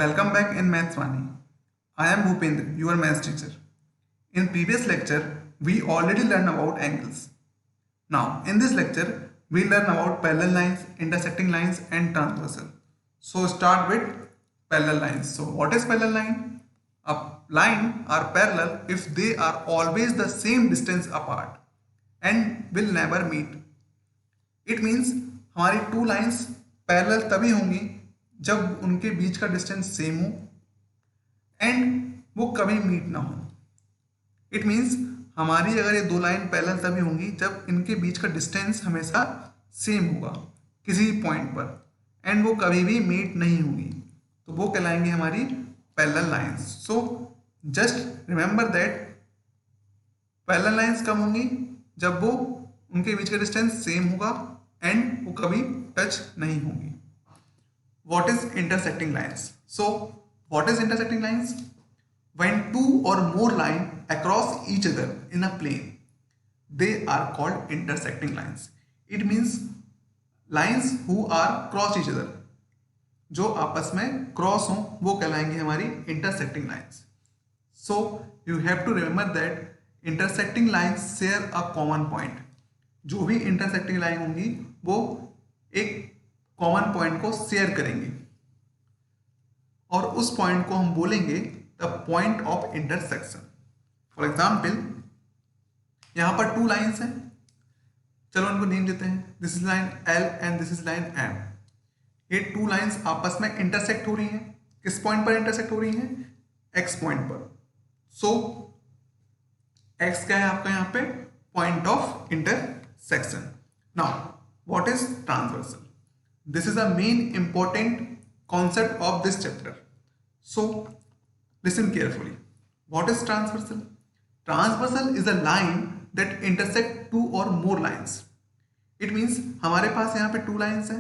Welcome back in Maths Vani. I am Bhupendra, your maths teacher. In previous lecture, we already learned about angles. Now, in this lecture, we learn about parallel lines, intersecting lines and transversal. So, start with parallel lines. So, what is parallel line? A line are parallel if they are always the same distance apart and will never meet. It means हमारी two lines parallel तभी होंगी जब उनके बीच का distance same हो and वो कभी meet ना हो. इट मीन्स हमारी अगर ये दो लाइन पैरेलल तभी होंगी जब इनके बीच का डिस्टेंस हमेशा सेम होगा किसी पॉइंट पर एंड वो कभी भी मीट नहीं होगी, तो वो कहलाएंगे हमारी parallel lines. So just remember that parallel lines कब होंगी? जब वो उनके बीच का डिस्टेंस सेम होगा एंड वो कभी टच नहीं होंगी. What is intersecting lines? So, what is intersecting lines? When two or more lines across each other in a plane, they are called intersecting lines. It means lines who are cross each other. जो आपस में cross हों वो कहलाएंगे हमारी intersecting lines. So, you have to remember that intersecting lines share a common point. जो भी intersecting line होंगी वो एक कॉमन पॉइंट को शेयर करेंगे और उस पॉइंट को हम बोलेंगे the point of intersection. For example यहां पर टू लाइंस हैं, चलो उनको नेम देते हैं. This is line L and this is line M. ये टू लाइंस आपस में इंटरसेक्ट हो रही हैं. किस पॉइंट पर इंटरसेक्ट हो रही हैं? एक्स पॉइंट पर. सो एक्स क्या है आपका यहां पे? Point of intersection. Now what is transversal? This is a main important concept of this chapter. So, listen carefully. What is transversal? Transversal is a line that intersect two or more lines. It means हमारे पास यहाँ पे two lines हैं.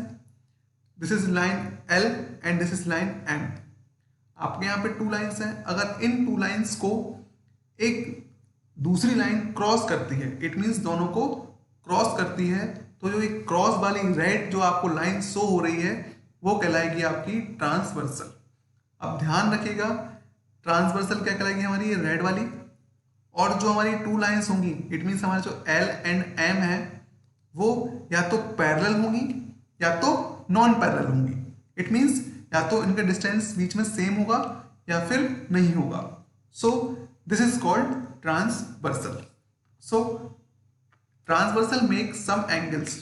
This is line L and this is line M. आपके यहाँ पे two lines हैं. अगर इन two lines को एक दूसरी लाइन क्रॉस करती है, it means दोनों को क्रॉस करती है, तो जो एक क्रॉस वाली रेड जो आपको लाइन शो हो रही है वो कहलाएगी आपकी ट्रांसवर्सल. अब ध्यान रखिएगा ट्रांसवर्सल क्या कहलाएगी हमारी? ये रेड वाली. और जो हमारी टू लाइंस होंगी इट मीन्स हमारे जो एल एंड एम है वो या तो पैरेलल होंगी या तो नॉन पैरेलल होंगी. इट मीन्स या तो इनका डिस्टेंस बीच में सेम होगा या फिर नहीं होगा. So this is called transversal. So transversal make some angles.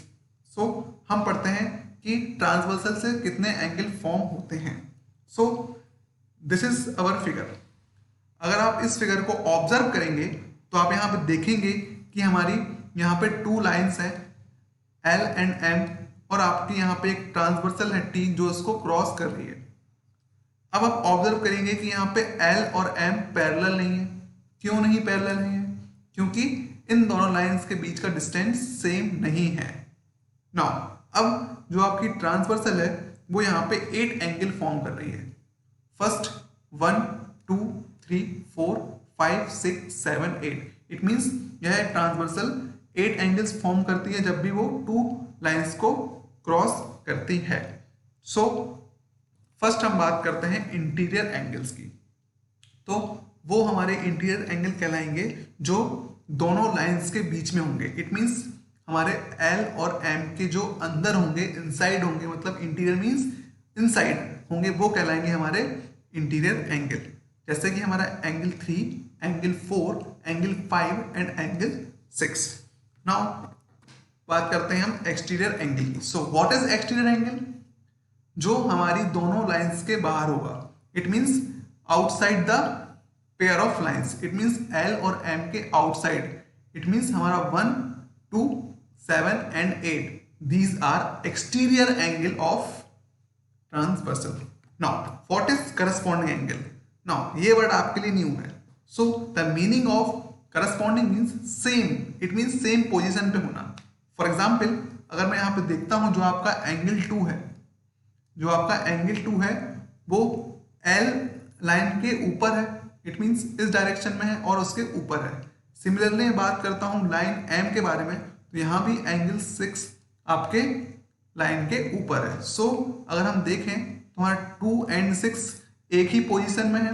So हम पढ़ते हैं कि ट्रांसवर्सल से कितने एंगल फॉर्म होते हैं. सो दिस इज अवर फिगर. अगर आप इस फिगर को ऑब्जर्व करेंगे तो आप यहाँ पे देखेंगे कि हमारी यहाँ पे टू लाइंस हैं एल एंड एम और आपकी यहाँ पे एक ट्रांसवर्सल है टी जो इसको क्रॉस कर रही है. अब आप ऑब्जर्व करेंगे कि यहाँ पे एल और एम पैरेलल नहीं है. क्यों नहीं पैरेलल नहीं है? क्योंकि इन दोनों लाइंस के बीच का डिस्टेंस सेम नहीं है. नाउ अब जो आपकी ट्रांसवर्सल है वो यहाँ पे 8 एंगल फॉर्म कर रही है. फर्स्ट 1 2 3 4 5 6 7 8. इट मींस यह ट्रांसवर्सल 8 एंगल्स फॉर्म करती है जब भी वो टू लाइंस को क्रॉस करती है. सो फर्स्ट हम बात करते हैं इंटीरियर एंगल्स की. तो वो हमारे इंटीरियर एंगल कहलाएंगे जो दोनों लाइंस के बीच में होंगे. इट मींस हमारे एल और एम के जो अंदर होंगे, इनसाइड होंगे, मतलब इंटीरियर मींस इनसाइड होंगे, वो कहलाएंगे हमारे इंटीरियर एंगल. जैसे कि हमारा angle 3, angle 4, angle 5 and angle 6. Now बात करते हैं हम एक्सटीरियर एंगल की. So what is exterior angle? जो हमारी दोनों लाइंस के बाहर होगा. It means outside the pair of lines. It means L और एम के आउटसाइड. इट मींस हमारा 1 2 7 and 8. These are exterior angle of transversal. Now what is corresponding angle? Now ये वर्ड आपके लिए न्यू है. So the meaning of corresponding means same. It means same position पे होना. For example अगर मैं यहाँ पे देखता हूं जो आपका एंगल 2 है, जो आपका एंगल 2 है वो एल लाइन के ऊपर है. इट मीन्स इस डायरेक्शन में है और उसके ऊपर है. सिमिलरली बात करता हूं लाइन एम के बारे में, तो यहां भी एंगल 6 आपके लाइन के ऊपर है. सो अगर हम देखें तो हमारा 2 एंड 6 एक ही पोजीशन में है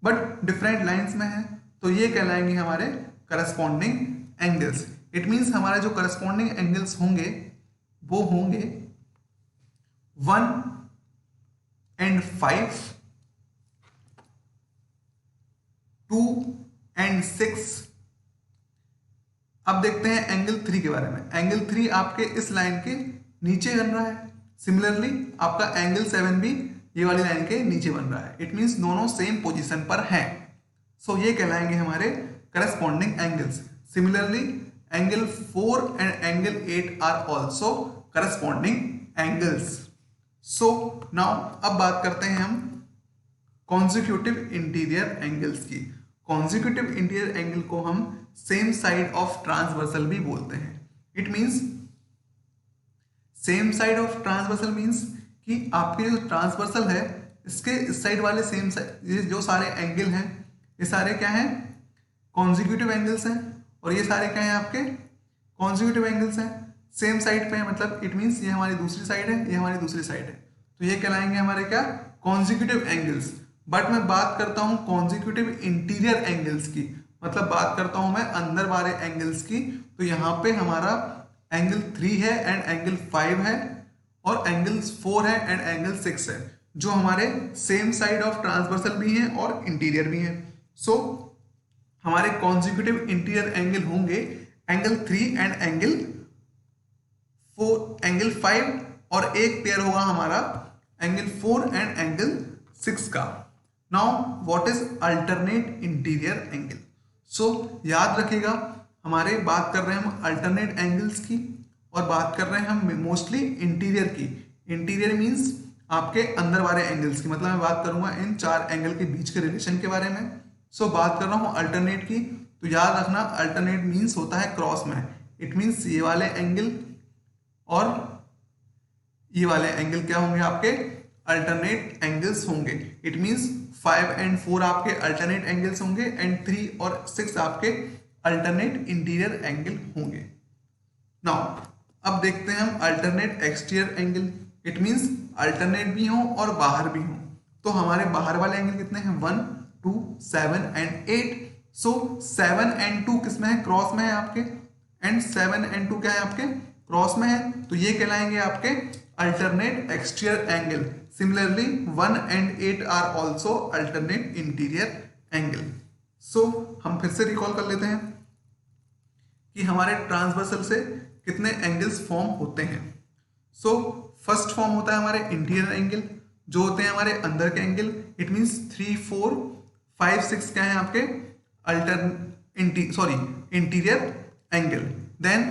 बट डिफरेंट लाइंस में है, तो ये कहलाएंगे हमारे करस्पॉन्डिंग एंगल्स। इट मीन्स हमारे जो करस्पॉन्डिंग एंगल्स होंगे वो होंगे 1 and 5, 2 and 6। अब देखते हैं एंगल 3 के बारे में। एंगल 3 आपके इस लाइन के नीचे बन रहा है। सिमिलरली आपका एंगल 7 भी ये वाली लाइन के नीचे बन रहा है। इट मीन्स दोनों सेम पोजीशन पर हैं। सो ये कहलाएंगे हमारे corresponding angles. Similarly angle 4 and angle 8 are also corresponding angles. So now अब बात करते हैं हम कॉन्जिक्यूटिव इंटीरियर एंगल्स की। कॉन्जिक्यूटिव इंटीरियर एंगल को हम सेम साइड ऑफ ट्रांसवर्सल भी बोलते हैं। It means same side of transversal means कि आपके जो ट्रांसवर्सल है इसके इस साइड वाले सेम साइड, ये जो सारे एंगल हैं ये सारे क्या हैं, कॉन्जिक्यूटिव एंगल्स हैं। और ये सारे क्या हैं आपके कॉन्जिक्यूटिव एंगल्स हैं, सेम साइड पे है। मतलब इट मीन्स ये हमारी दूसरी साइड है, ये हमारी दूसरी साइड है, तो ये कहलाएंगे हमारे क्या कॉन्जिक्यूटिव एंगल्स। बट मैं बात करता हूँ कॉन्जिक्यूटिव इंटीरियर एंगल्स की, मतलब बात करता हूँ मैं अंदर वाले एंगल्स की। तो यहाँ पे हमारा एंगल 3 है एंड एंगल 5 है, और एंगल 4 है एंड एंगल 6 है, जो हमारे सेम साइड ऑफ ट्रांसवर्सल भी हैं और इंटीरियर भी हैं। सो हमारे कॉन्जिक्यूटिव इंटीरियर एंगल होंगे एंगल 3 एंड एंगल 4, एंगल 5, और एक पेयर होगा हमारा एंगल 4 एंड एंगल 6 का। Now what is alternate interior angle. So याद रखिएगा हमारे बात कर रहे हैं हम अल्टरनेट एंगल्स की, और बात कर रहे हैं हम मोस्टली इंटीरियर की। इंटीरियर मीन्स आपके अंदर वाले एंगल्स की, मतलब मैं बात करूंगा इन 4 एंगल के बीच के रिलेशन के बारे में। सो बात कर रहा हूँ अल्टरनेट की, तो याद रखना अल्टरनेट मीन्स होता है क्रॉस में। इट मीन्स ये वाले एंगल और ये वाले एंगल क्या होंगे आपके अल्टरनेट एंगल्स होंगे। इट मीन्स 5 and 4 आपके अल्टरनेट एंगल्स होंगे एंड 3 और 6 आपके अल्टरनेट इंटीरियर एंगल होंगे। नाउ अब देखते हैं हम alternate exterior angle. It means alternate भी हो और बाहर भी हो। तो हमारे बाहर वाले एंगल कितने हैं 1, 2, 7 and 8। सो 7 and 2 किस में है क्रॉस में है आपके, एंड 7 and 2 क्या है आपके क्रॉस में है, तो ये कहलाएंगे आपके alternate exterior angle. Similarly 1 and 8 are also alternate interior angle. So हम फिर से रिकॉल कर लेते हैं कि हमारे ट्रांसवर्सल से कितने एंगल्स फॉर्म होते हैं। सो फर्स्ट फॉर्म होता है हमारे इंटीरियर एंगल, जो होते हैं हमारे अंदर के एंगल। इट मीन्स 3, 4, 5, 6 क्या है आपके interior angle. Then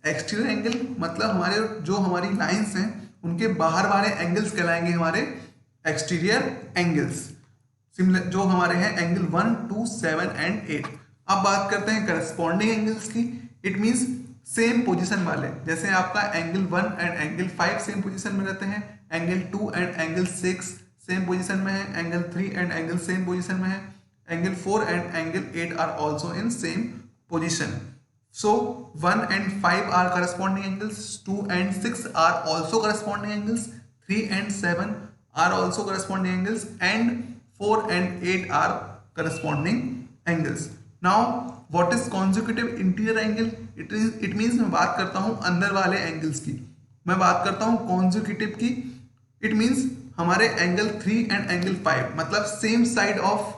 exterior angle मतलब हमारे जो हमारी लाइंस हैं उनके बाहर वाले एंगल्स कहलाएंगे हमारे एक्सटीरियर एंगल्स। सिमिलर जो हमारे हैं एंगल 1, 2, 7 and 8। अब बात करते हैं करस्पॉन्डिंग एंगल्स की। इट मीन्स सेम पोजीशन वाले, जैसे आपका angle 1 and angle 5 same position में रहते हैं, angle 2 and angle 6 same position में है, angle 3 and angle same position में है, angle 4 and angle 8 are also in same position. So 1 and 5 are corresponding angles, 2 and 6 are also corresponding angles, 3 and 7 are also corresponding angles, and 4 and 8 are corresponding angles. Now what is consecutive interior angle? It means मैं बात करता हूँ अंदर वाले angles की, मैं बात करता हूँ consecutive की। It means हमारे एंगल 3 and एंगल 5 मतलब सेम साइड ऑफ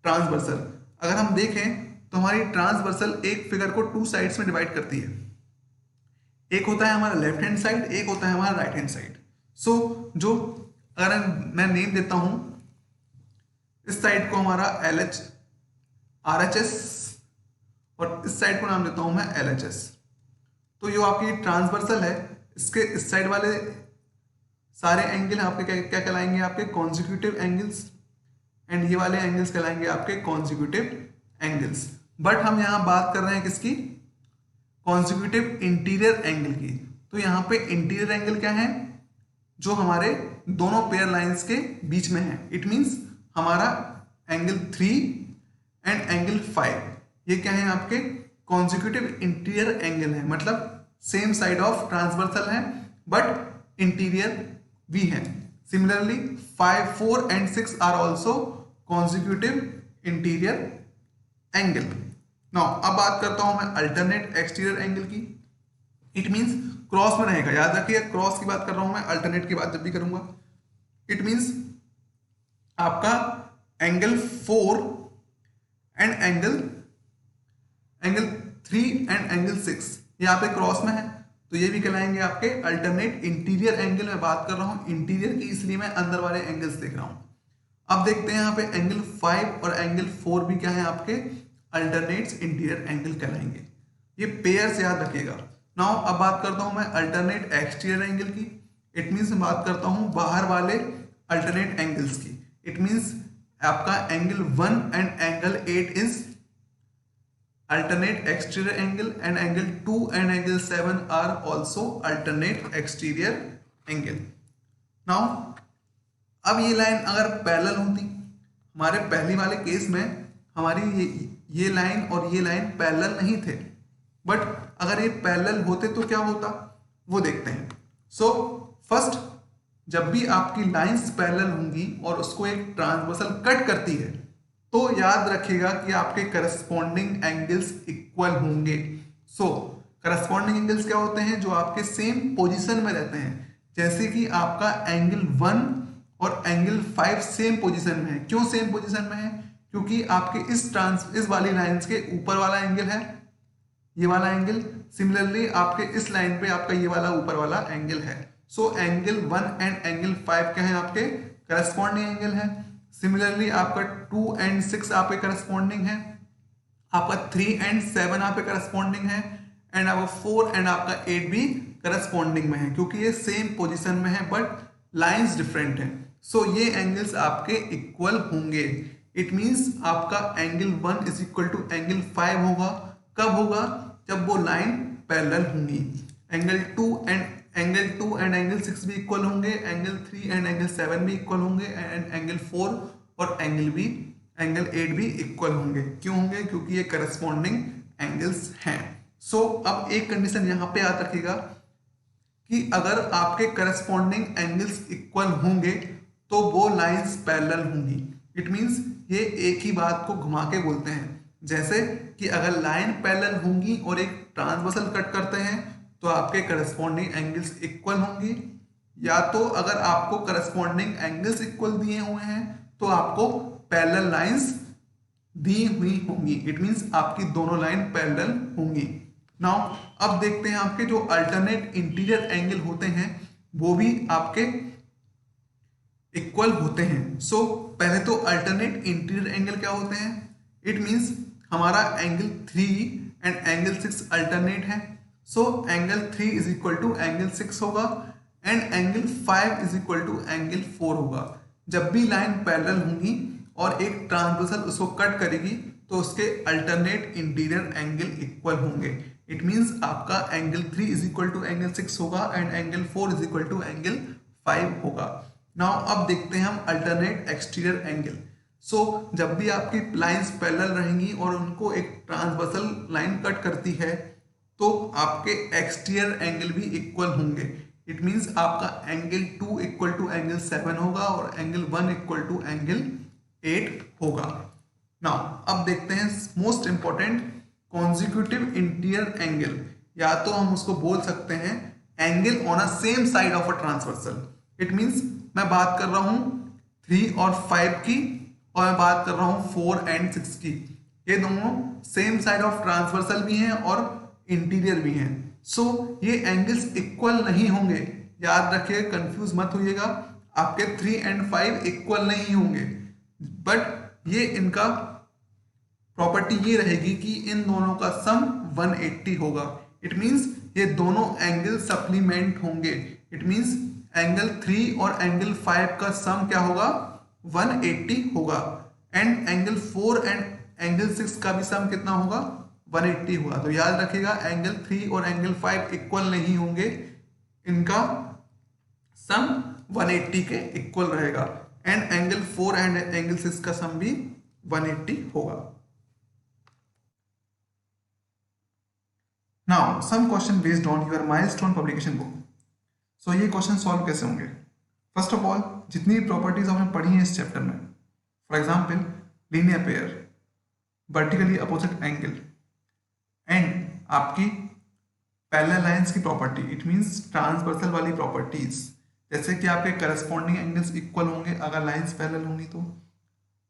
ट्रांसवर्सल। अगर हम देखें तो हमारी ट्रांसवर्सल एक फिगर को 2 साइड्स में डिवाइड करती है। एक होता है हमारा लेफ्ट हैंड साइड, एक होता है हमारा राइट हैंड साइड। सो जो अगर मैं नेम देता हूं इस साइड को हमारा LH RHS और इस साइड को नाम देता हूं मैं LHS। तो जो आपकी ट्रांसवर्सल है इसके इस साइड वाले सारे एंगल आपके क्या कहलाएंगे आपके कॉन्जिक्यूटिव एंगल्स, एंड ये वाले एंगल्स कहलाएंगे आपके कॉन्जिक्यूटिव एंगल्स। बट हम यहां बात कर रहे हैं किसकी कॉन्जिक्यूटिव इंटीरियर एंगल की। तो यहां पे इंटीरियर एंगल क्या है जो हमारे दोनों पेयर लाइंस के बीच में है। इट मींस हमारा एंगल 3 एंड एंगल 5 ये क्या है आपके कॉन्जिक्यूटिव इंटीरियर एंगल है, मतलब सेम साइड ऑफ ट्रांसवर्सल है बट इंटीरियर भी है। Similarly, 5, 4 and 6 are also consecutive interior angle. Now अब बात करता हूं मैं अल्टरनेट एक्सटीरियर एंगल की. इट मीन्स क्रॉस में रहेगा. याद रखिए क्रॉस की बात कर रहा हूं मैं, अल्टरनेट की बात जब भी करूंगा. इट मीन्स आपका angle 4 and angle 3 and angle 6 यहाँ पे क्रॉस में है, तो ये भी कहलाएंगे आपके अल्टरनेट इंटीरियर एंगल. में बात कर रहा हूं इंटीरियर की, इसलिए मैं अंदर वाले एंगल्स देख रहा हूं. अब देखते हैं यहाँ पे एंगल 5 और एंगल 4 भी क्या है आपके अल्टरनेट्स इंटीरियर एंगल कहलाएंगे. ये पेयर्स याद रखिएगा. नाउ अब बात करता हूं मैं अल्टरनेट एक्सटीरियर एंगल की. इट मीन्स मैं बात करता हूं बाहर वाले अल्टरनेट एंगल्स की. इट मीन्स आपका angle 1 and angle 8 is alternate exterior angle and angle 2 and angle 7 are also alternate exterior angle. Now अब ये लाइन अगर पैरेलल होती, हमारे पहली वाले केस में हमारी ये लाइन और ये लाइन पैरेलल नहीं थे, बट अगर ये पैरेलल होते तो क्या होता वो देखते हैं. सो फर्स्ट, जब भी आपकी लाइंस पैरेलल होंगी और उसको एक ट्रांसवर्सल कट करती है तो याद रखिएगा कि आपके करस्पॉन्डिंग एंगल्स इक्वल होंगे. सो करस्पॉन्डिंग एंगल्स क्या होते हैं? जो आपके सेम पोजीशन में रहते हैं. जैसे कि आपका एंगल 1 और एंगल 5 सेम पोजीशन में है. क्यों सेम पोजीशन में है? क्योंकि आपके इस वाली लाइंस के ऊपर वाला एंगल है ये वाला एंगल. सिमिलरली आपके इस लाइन पे आपका ये वाला ऊपर वाला एंगल है. सो एंगल 1 एंड एंगल 5 क्या है आपके करस्पॉन्डिंग एंगल है. सिमिलरली आपका 2 एंड 6 आपके करस्पॉन्डिंग है, आपका 3 एंड 7 आपके करस्पॉन्डिंग है, एंड आपका 4 एंड आपका 8 भी करस्पॉन्डिंग में है, क्योंकि ये सेम पोजीशन में है बट लाइंस डिफरेंट हैं. सो ये एंगल्स आपके इक्वल होंगे. इट मींस आपका angle 1 is equal to angle 5 होगा. कब होगा? जब वो लाइन पैरेलल होंगी. एंगल 2 एंड एंगल 6 भी इक्वल होंगे, एंगल 3 एंड एंगल 7 भी इक्वल होंगे, एंड एंगल 4 और एंगल 8 भी इक्वल होंगे. क्यों होंगे? क्योंकि ये करस्पॉन्डिंग एंगल्स हैं. सो अब एक कंडीशन यहाँ पे याद रखिएगा कि अगर आपके करस्पॉन्डिंग एंगल्स इक्वल होंगे तो वो लाइंस पैरेलल होंगी. इट मींस ये एक ही बात को घुमा के बोलते हैं. जैसे कि अगर लाइन पैरेलल होंगी और एक ट्रांसवर्सल कट करते हैं तो आपके करस्पॉन्डिंग एंगल्स इक्वल होंगी. या तो अगर आपको करस्पॉन्डिंग एंगल्स इक्वल दिए हुए हैं तो आपको पैरेलल लाइंस दी हुई होंगी. इट मींस आपकी दोनों लाइन पैरेलल होंगी. नाउ अब देखते हैं आपके जो अल्टरनेट इंटीरियर एंगल होते हैं वो भी आपके इक्वल होते हैं. सो पहले तो अल्टरनेट इंटीरियर एंगल क्या होते हैं? इट मींस हमारा एंगल 3 एंड एंगल 6 अल्टरनेट है. So angle 3 is equal to angle 6 होगा and angle 5 is equal to angle 4 होगा. जब भी लाइन पैरेलल होंगी और एक ट्रांसवर्सल उसको कट करेगी तो उसके अल्टरनेट इंटीरियर एंगल इक्वल होंगे. इट मींस आपका angle 3 is equal to angle 6 होगा and angle 4 is equal to angle 5 होगा. नाउ अब देखते हैं हम अल्टरनेट एक्सटीरियर एंगल. सो जब भी आपकी लाइंस पैरेलल रहेंगी और उनको एक ट्रांसवर्सल लाइन कट करती है तो आपके एक्सटीरियर एंगल भी इक्वल होंगे. इट मींस आपका एंगल 2 इक्वल टू एंगल 7 होगा और एंगल 1 इक्वल टू एंगल 8 होगा. नाउ अब देखते हैं most important consecutive interior angle. या तो हम उसको बोल सकते हैं angle on a same side of a transversal. It means मैं बात कर रहा हूं 3 और 5 की और मैं बात कर रहा हूं 4 एंड 6 की. ये दोनों सेम साइड ऑफ ट्रांसवर्सल भी हैं और इंटीरियर भी हैं. सो ये एंगल्स इक्वल नहीं होंगे. याद रखिए, कंफ्यूज मत होइएगा. आपके 3 एंड 5 इक्वल नहीं होंगे बट ये इनका प्रॉपर्टी ये रहेगी कि इन दोनों का सम 180 होगा. इट मींस ये दोनों एंगल सप्लीमेंट होंगे. इट मींस एंगल 3 और एंगल 5 का सम क्या होगा? 180 होगा. एंड एंगल 4 एंड एंगल 6 का भी सम कितना होगा? 180 होगा. तो याद रखिएगा एंगल 3 और एंगल 5 इक्वल नहीं होंगे, इनका सम 180 के इक्वल रहेगा. एंड एंगल 4 एंड एंगल 6 का सम भी 180 होगा. Now some question based on your Milestone Publication book. So ये क्वेश्चन सॉल्व कैसे होंगे? फर्स्ट ऑफ ऑल जितनी प्रॉपर्टीज हमने पढ़ी हैं इस चैप्टर में, for example linear pair, vertically opposite angle and आपकी पैरेलल लाइंस की प्रॉपर्टी, इट मींस ट्रांसवर्सल वाली प्रॉपर्टीज, जैसे कि आपके करस्पॉन्डिंग एंगल्स इक्वल होंगे अगर लाइंस पैरेलल होंगी तो,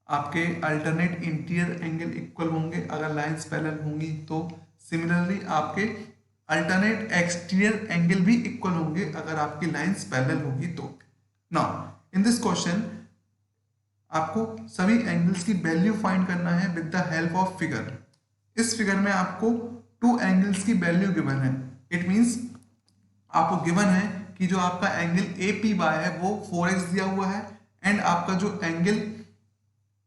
आपके अल्टरनेट इंटीरियर एंगल इक्वल होंगे अगर लाइंस पैरेलल होंगी तो, सिमिलरली आपके अल्टरनेट एक्सटीरियर एंगल भी इक्वल होंगे अगर आपकी लाइंस पैरेलल होगी तो। नाउ इन दिस क्वेश्चन आपको सभी एंगल्स की वैल्यू फाइंड करना है with the help of figure. इस फिगर में आपको टू एंगल्स की वैल्यू गिवन है, इट मींस आपको गिवन है कि जो आपका एंगल APY है वो 4x दिया हुआ है एंड आपका जो एंगल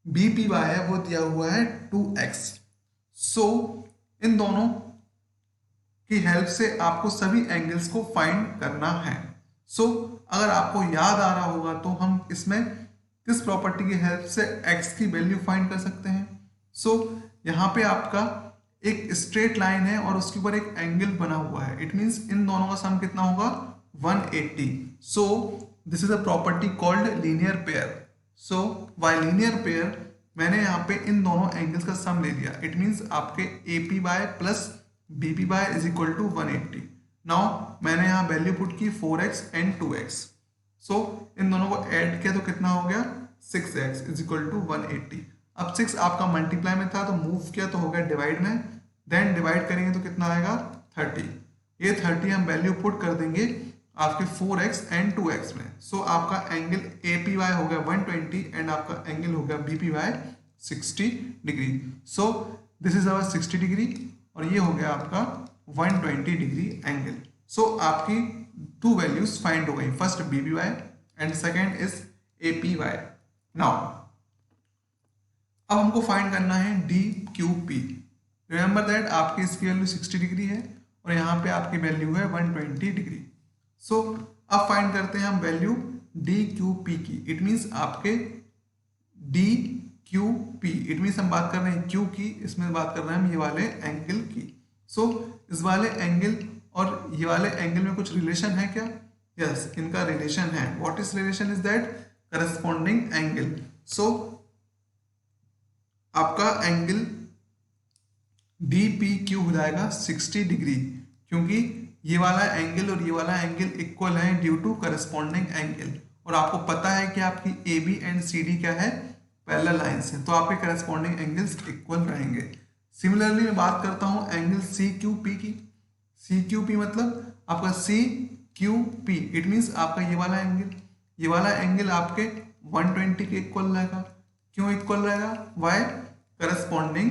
BPY है वो दिया हुआ है 2x। सो इन दोनों की हेल्प से आपको सभी एंगल्स को फाइंड करना है। सो अगर आपको याद आ रहा होगा तो हम इसमें किस प्रॉपर्टी की हेल्प से x की वैल्यू फाइंड कर सकते हैं। सो यहाँ पे आपका एक स्ट्रेट लाइन है और उसके ऊपर एक एंगल बना हुआ है, इट मींस इन दोनों का सम कितना होगा 180। सो this is a property called linear pair. So bye linear pair मैंने यहाँ पे इन दोनों एंगल्स का सम ले लिया, इट मींस आपके APY plus BPY is equal to 180। Now मैंने यहाँ वैल्यू पुट की 4x एंड 2x। सो इन दोनों को ऐड किया तो कितना हो गया 6x इज इक्वल टू 180। अब 6 आपका मल्टीप्लाई में था तो मूव किया तो हो गया डिवाइड में, देन डिवाइड करेंगे तो कितना आएगा 30। ये 30 हम वैल्यू पुट कर देंगे आपके 4x एंड 2x में। सो आपका एंगल APY हो गया 120 एंड आपका एंगल हो गया BPY 60 degree. So this is our 60 degree और ये हो गया आपका 120 डिग्री एंगल। सो आपकी टू वैल्यूज फाइंड हो गई, first BPY and second is APY। Now अब हमको फाइंड करना है DQP। रिमेंबर दैट आपकी इसकी वैल्यू 60 डिग्री है और यहाँ पे आपकी वैल्यू है 120 डिग्री। सो अब फाइंड करते हैं हम वैल्यू DQP की, इट मींस आपके DQP, इट मींस हम बात कर रहे हैं Q की, इसमें बात कर रहे हैं हम ये वाले एंगल की। सो इस वाले एंगल और ये वाले एंगल में कुछ रिलेशन है क्या? यस, इनका रिलेशन है। What is relation is that corresponding angle. So आपका एंगल DPQ हो जाएगा 60 डिग्री, क्योंकि ये वाला एंगल और ये वाला एंगल इक्वल है ड्यू टू करस्पॉन्डिंग एंगल, और आपको पता है कि आपकी AB एंड CD क्या है, पैरेलल लाइंस हैं, तो आपके करस्पॉन्डिंग एंगल्स इक्वल रहेंगे। सिमिलरली मैं बात करता हूँ एंगल CQP की। CQP मतलब आपका CQP, इट मीन्स आपका ये वाला एंगल आपके 120 के इक्वल रहेगा। क्यों इक्वल रहेगा? वाई? Corresponding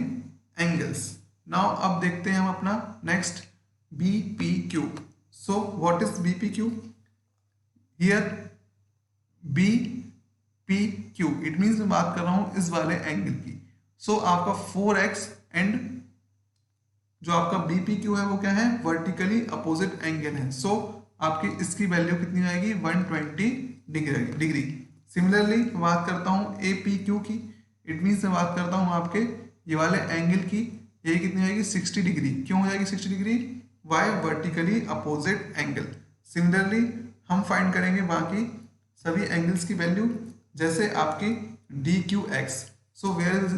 angles. नाउ अब देखते हैं हम अपना next BPQ। So what is BPQ? Here BPQ it means मैं बात कर रहा हूं इस वाले एंगल की। सो आपका 4x एंड जो आपका BPQ है वो क्या है, वर्टिकली अपोजिट एंगल है। सो आपकी इसकी वैल्यू कितनी आएगी, 120 डिग्री। सिमिलरली बात करता हूँ APQ की, इट मीन्स मैं बात करता हूँ आपके ये वाले एंगल की, ये कितनी आएगी 60 डिग्री। क्यों हो जाएगी 60 degree? Why? Vertically opposite angle. Similarly हम फाइंड करेंगे बाकी सभी एंगल्स की वैल्यू, जैसे आपकी DQX। So where is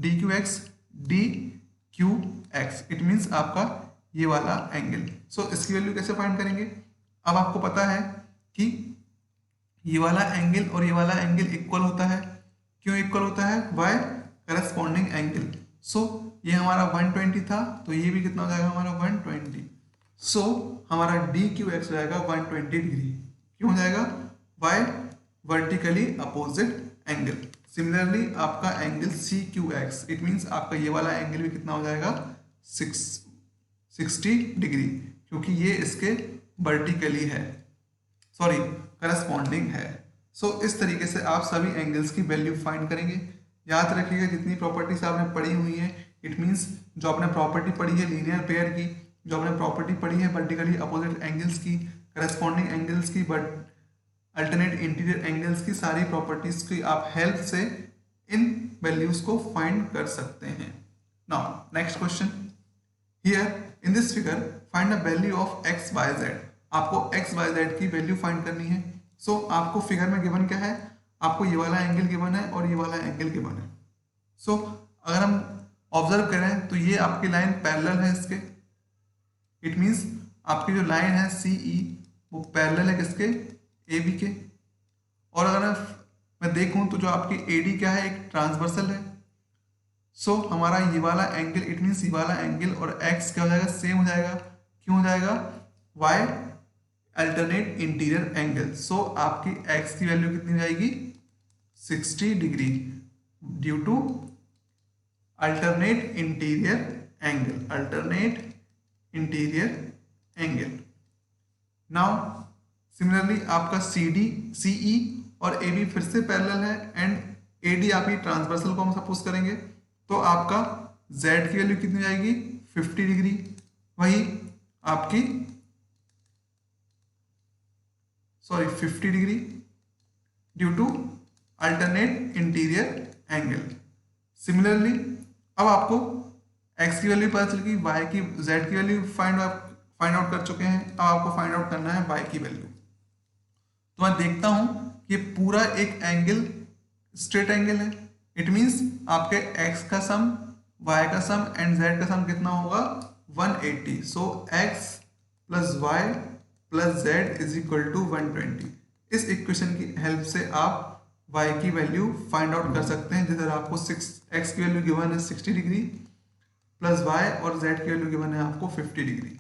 DQX? DQX it means आपका ये वाला एंगल। सो इसकी वैल्यू कैसे फाइंड करेंगे? अब आपको पता है कि ये वाला एंगल और ये वाला एंगल इक्वल होता है। क्यों इक्वल होता है? वाई? Corresponding angle. सो ये हमारा 120 था तो ये भी कितना हो जाएगा हमारा 120। सो हमारा DQX हो जाएगा 120 डिग्री। क्यों हो जाएगा? Why? Vertically opposite angle. Similarly आपका एंगल CQX इट मीन्स आपका ये वाला एंगल भी कितना हो जाएगा 60 डिग्री, क्योंकि ये इसके वर्टिकली है, सॉरी करस्पॉन्डिंग है। सो इस तरीके से आप सभी एंगल्स की वैल्यू फाइंड करेंगे। याद रखिएगा जितनी प्रॉपर्टीज आपने पढ़ी हुई है, इट मीन्स जो आपने प्रॉपर्टी पढ़ी है लीनियर पेयर की, जो आपने प्रॉपर्टी पढ़ी है वर्टिकली अपोजिट एंगल्स की, करस्पॉन्डिंग एंगल्स की, बट अल्टरनेट इंटीरियर एंगल्स की, सारी प्रॉपर्टीज की आप हेल्प से इन वैल्यूज को फाइंड कर सकते हैं। Now next question, here in this figure find the value of x y z। आपको x y z की वैल्यू फाइंड करनी है। सो आपको फिगर में गिवन क्या है, आपको ये वाला एंगल गिवन है और ये वाला एंगल गिवन है। सो अगर हम ऑब्जर्व करें तो ये आपकी लाइन पैरेलल है इसके, इट मीन्स आपकी जो लाइन है सी ई वो पैरेलल है किसके, ए बी के। और अगर मैं देखूं तो जो आपकी ए डी क्या है, एक ट्रांसवर्सल है। सो हमारा ये वाला एंगल, इट मीन्स ये वाला एंगल और एक्स क्या हो जाएगा, सेम हो जाएगा। क्यों हो जाएगा, why alternate interior angle. So आपकी एक्स की वैल्यू कितनी हो जाएगी, 60 degree due to alternate interior angle, alternate interior angle. Now similarly आपका सी डी, सी ई और ए बी फिर से पैरेलल है एंड ए डी आपकी ट्रांसवर्सल को हम सपोज करेंगे, तो आपका z की वैल्यू कितनी जाएगी, 50 डिग्री। वही आपकी 50 degree due to alternate interior angle. Similarly अब आपको x की वैल्यू पता चल गई, y की, z की वैल्यू फाइंड आउट कर चुके हैं। अब आपको फाइंड आउट करना है y की वैल्यू। तो मैं देखता हूं कि पूरा एक एंगल स्ट्रेट एंगल है, इट मीन्स आपके x का सम, y का सम एंड z का सम कितना होगा, 180। So x plus y plus z is equal to 120। इस इक्वेशन की हेल्प से आप y की वैल्यू फाइंड आउट कर सकते हैं। जिधर आपको x की वैल्यू गिवन है 60 डिग्री प्लस y और z की वैल्यू गिवन है आपको 50 डिग्री।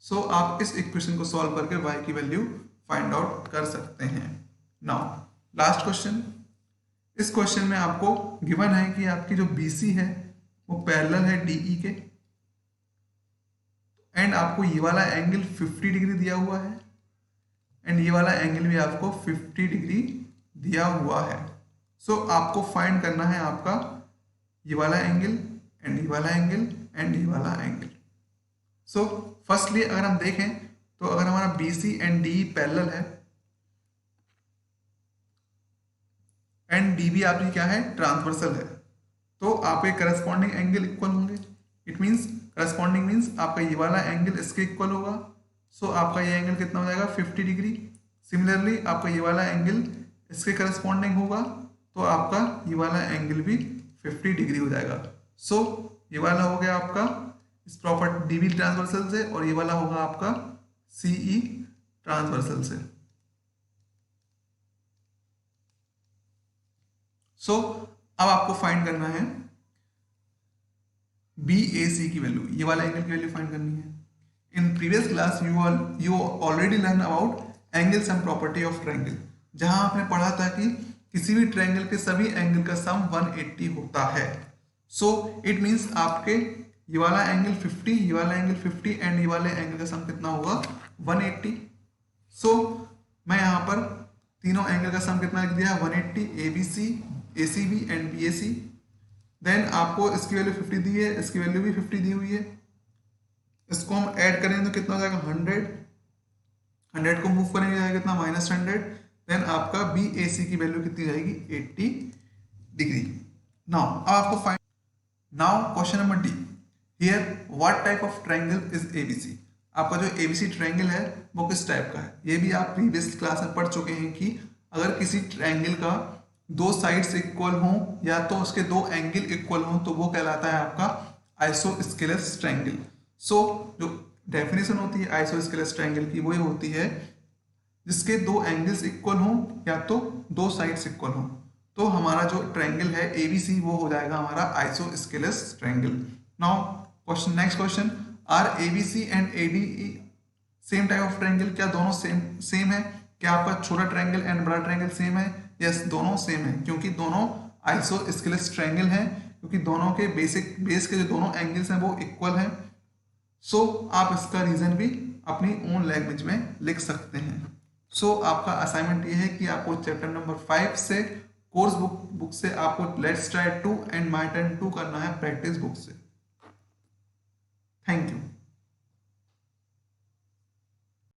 सो आप इस इक्वेशन को सॉल्व करके y की वैल्यू फाइंड आउट कर सकते हैं। Now last question. इस क्वेश्चन में आपको गिवन है कि आपकी जो BC है वो पैरेलल है DE के एंड आपको ये वाला एंगल 50 डिग्री दिया हुआ है एंड ये वाला एंगल भी आपको 50 डिग्री दिया हुआ है। सो आपको फाइंड करना है आपका ये वाला एंगल एंड ये वाला एंगल एंड ये वाला एंगल। सो फर्स्टली अगर हम देखें तो अगर हमारा BC एंड DE पैरेलल है एंड DB आपकी क्या है, ट्रांसवर्सल है, तो आपके करस्पॉन्डिंग एंगल इक्वल होंगे। इट मीन्स करस्पॉन्डिंग मीन्स आपका ये वाला एंगल इसके इक्वल होगा। सो आपका ये एंगल कितना हो जाएगा, 50 डिग्री। सिमिलरली आपका ये वाला एंगल इसके करस्पॉन्डिंग होगा, तो आपका ये वाला एंगल भी 50 डिग्री हो जाएगा। सो ये वाला हो गया आपका इस प्रॉपर DB ट्रांसवर्सल से और ये वाला होगा आपका CE ट्रांसवर्सल से। सो अब आपको फाइंड करना है BAC की वैल्यू, ये वाला एंगल की वैल्यू फाइंड करनी है। In previous class you already learn about angle sum property of triangle, जहां आपने पढ़ा था कि किसी भी ट्रायंगल के सभी एंगल का सम 180 होता है। सो इट मींस आपके ये वाला एंगल 50, ये वाला एंगल 50 एंड ये वाले एंगल का सम कितना होगा, 180। सो मैं यहाँ पर तीनों एंगल का सम कितना लिख दिया, 180, ABC, ACB and BAC। Then आपको इसकी वैल्यू 50 दी है, इसकी वैल्यू भी 50 दी हुई है। इसको हम ऐड करेंगे तो कितना हो जाएगा, 100 को मूव करेंगे जाएगा कितना, -100। देन आपका BAC की वैल्यू कितनी जाएगी, 80 डिग्री। नाउ अब आपको find, now question number D, here what type of triangle is ABC। आपका जो ABC ट्रायंगल है वो किस टाइप का है, ये भी आप प्रीवियस क्लास में पढ़ चुके हैं कि अगर किसी ट्रायंगल का दो साइड्स इक्वल हों या तो उसके दो एंगल इक्वल हों तो वो कहलाता है आपका आइसोस्केलेस ट्रायंगल। सो जो डेफिनेशन होती है आइसोस्केलेस ट्रायंगल की वो ये होती है जिसके दो एंगल्स इक्वल हों या तो दो साइड्स इक्वल हों। तो हमारा जो ट्रायंगल है ABC वो हो जाएगा हमारा isosceles triangle. Now question, next question, are ABC and ADE same type of triangle. क्या दोनों सेम है? क्या आपका छोटा ट्रायंगल एंड बड़ा ट्रायंगल सेम है? यस, दोनों सेम है क्योंकि दोनों आइसोस्केलेस ट्रायंगल हैं, क्योंकि दोनों के बेस के जो दोनों एंगल्स हैं वो इक्वल हैं। सो आप इसका रीजन भी अपनी ओन लैंग्वेज में लिख सकते हैं। सो आपका असाइनमेंट ये है कि आपको चैप्टर नंबर 5 से कोर्स बुक से आपको let's try 2 and my turn 2 करना है प्रैक्टिस बुक से। Thank you.